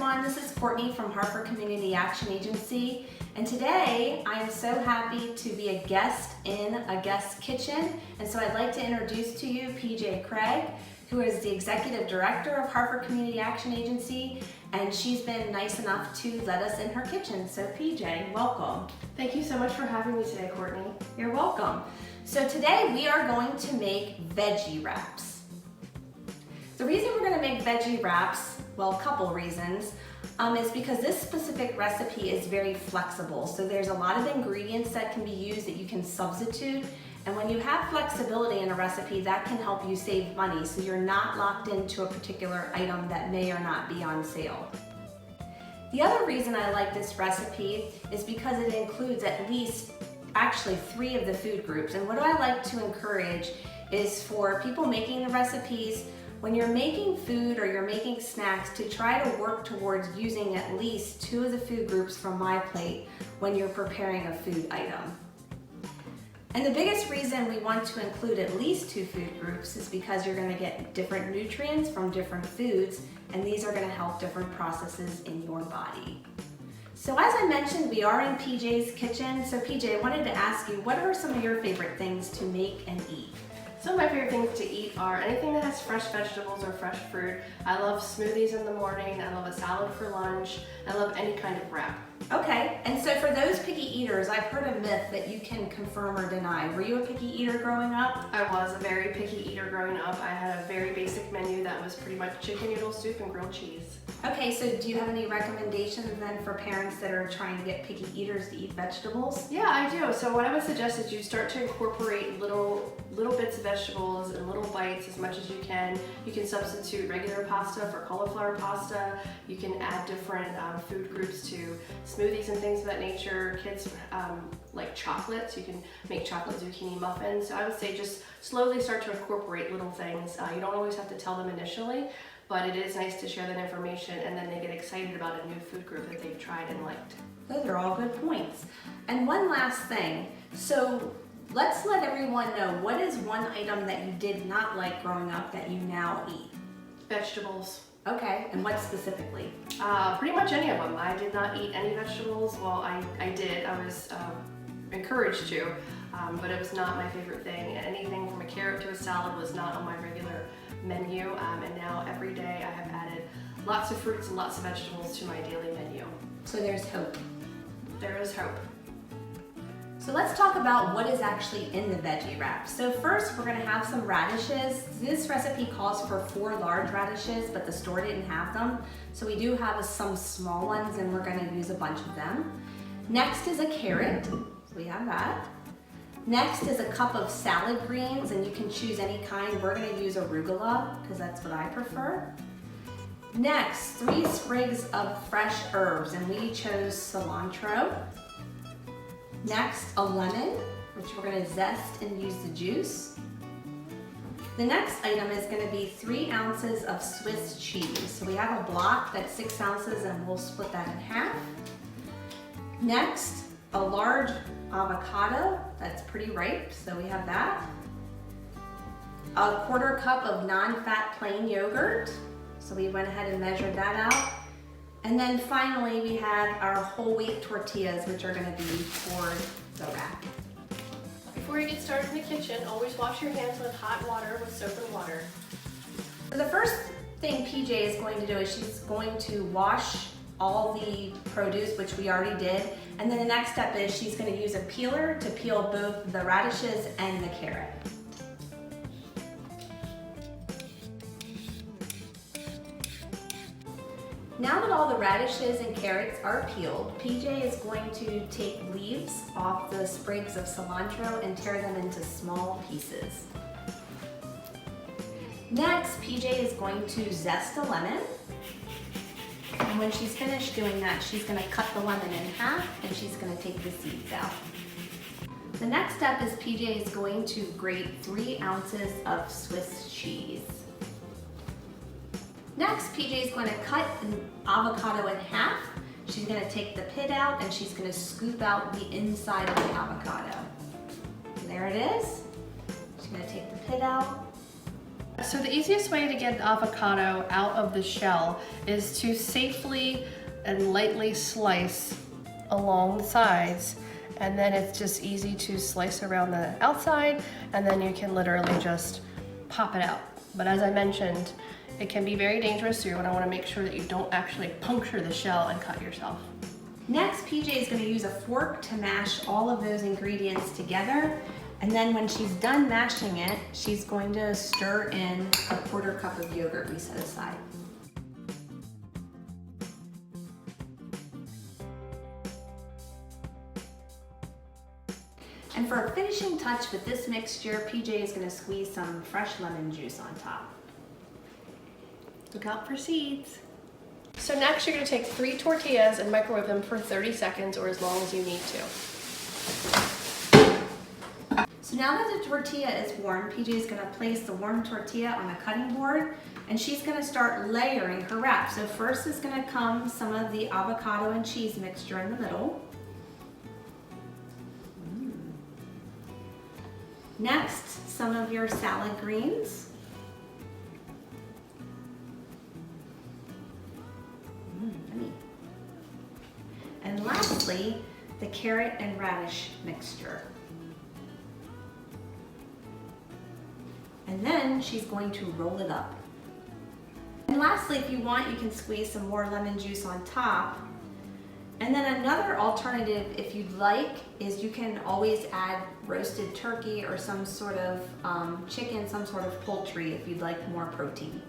everyone, this is Courtney from Hartford Community Action Agency, and today I am so happy to be a guest in a guest kitchen, and so I'd like to introduce to you PJ Craig, who is the Executive Director of Hartford Community Action Agency, and she's been nice enough to let us in her kitchen. So PJ, welcome. Thank you so much for having me today, Courtney. You're welcome. So today we are going to make veggie wraps. The reason we're going to make veggie wraps, well, a couple reasons, is because this specific recipe is very flexible. So there's a lot of ingredients that can be used that you can substitute. And when you have flexibility in a recipe, that can help you save money. So you're not locked into a particular item that may or not be on sale. The other reason I like this recipe is because it includes at least actually 3 of the food groups. And what I like to encourage is for people making the recipes, when you're making food or you're making snacks, to try to work towards using at least 2 of the food groups from my plate when you're preparing a food item. And the biggest reason we want to include at least 2 food groups is because you're going to get different nutrients from different foods, and these are going to help different processes in your body. So as I mentioned, we are in PJ's kitchen. So PJ, I wanted to ask you, what are some of your favorite things to make and eat? Some of my favorite things to eat are anything that has fresh vegetables or fresh fruit. I love smoothies in the morning. I love a salad for lunch. I love any kind of wrap. Okay, and so for those picky eaters, I've heard a myth that you can confirm or deny. Were you a picky eater growing up? I was a very picky eater growing up. I had a very basic menu that was pretty much chicken noodle soup and grilled cheese. Okay, so do you have any recommendations then for parents that are trying to get picky eaters to eat vegetables? Yeah, I do. So what I would suggest is you start to incorporate little bits of vegetables and little bites as much as you can. You can substitute regular pasta for cauliflower pasta. You can add different food groups to smoothies and things of that nature. Kids like chocolates. You can make chocolate zucchini muffins. So I would say just slowly start to incorporate little things. You don't always have to tell them initially, but it is nice to share that information, and then they get excited about a new food group that they've tried and liked. Those are all good points. And one last thing. So let's let everyone know, what is one item that you did not like growing up that you now eat? Vegetables. Okay, and what specifically? Pretty much any of them. I did not eat any vegetables. Well, I did. I was encouraged to, but it was not my favorite thing. Anything from a carrot to a salad was not on my regular menu, and now every day I have added lots of fruits and lots of vegetables to my daily menu. So there's hope. There is hope. So let's talk about what is actually in the veggie wrap. So first we're going to have some radishes. This recipe calls for 4 large radishes, but the store didn't have them. So we do have some small ones, and we're going to use a bunch of them. Next is a carrot. So we have that. Next is a cup of salad greens, and you can choose any kind. We're going to use arugula because that's what I prefer. Next, 3 sprigs of fresh herbs, and we chose cilantro. Next, a lemon, which we're going to zest and use the juice. The next item is going to be 3 ounces of Swiss cheese. So we have a block that's 6 ounces, and we'll split that in half. Next, a large avocado that's pretty ripe, so we have that. A 1/4 cup of non-fat plain yogurt, so we went ahead and measured that out. And then finally we have our whole wheat tortillas, which are going to be for the wrap. Before you get started in the kitchen, always wash your hands with hot water with soap and water. So the first thing PJ is going to do is she's going to wash all the produce, which we already did, and then the next step is she's going to use a peeler to peel both the radishes and the carrot. Now that all the radishes and carrots are peeled, PJ is going to take leaves off the sprigs of cilantro and tear them into small pieces. Next, PJ is going to zest a lemon. And when she's finished doing that, she's going to cut the lemon in half, and she's going to take the seeds out. The next step is PJ is going to grate 3 ounces of Swiss cheese. Next, PJ is going to cut an avocado in half. She's going to take the pit out, and she's going to scoop out the inside of the avocado. And there it is. She's going to take the pit out. So the easiest way to get the avocado out of the shell is to safely and lightly slice along the sides, and then it's just easy to slice around the outside, and then you can literally just pop it out. But as I mentioned, it can be very dangerous, so you're gonna wanna make sure that you don't actually puncture the shell and cut yourself. Next, PJ is going to use a fork to mash all of those ingredients together. And then when she's done mashing it, she's going to stir in a 1/4 cup of yogurt we set aside. And for a finishing touch with this mixture, PJ is going to squeeze some fresh lemon juice on top. Look out for seeds. So next you're going to take 3 tortillas and microwave them for 30 seconds or as long as you need to. So now that the tortilla is warm, PJ is going to place the warm tortilla on a cutting board, and she's going to start layering her wrap. So first is going to come some of the avocado and cheese mixture in the middle. Next, some of your salad greens. Yummy. And lastly, the carrot and radish mixture. And then she's going to roll it up. And lastly, if you want, you can squeeze some more lemon juice on top. And then another alternative, if you'd like, is you can always add roasted turkey or some sort of chicken, some sort of poultry if you'd like more protein.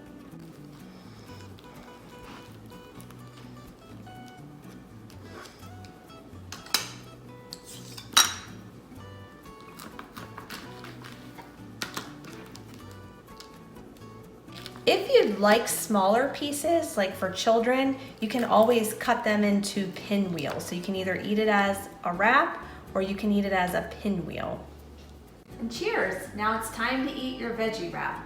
If you'd like smaller pieces, like for children, you can always cut them into pinwheels. So you can either eat it as a wrap or you can eat it as a pinwheel. And cheers! Now it's time to eat your veggie wrap.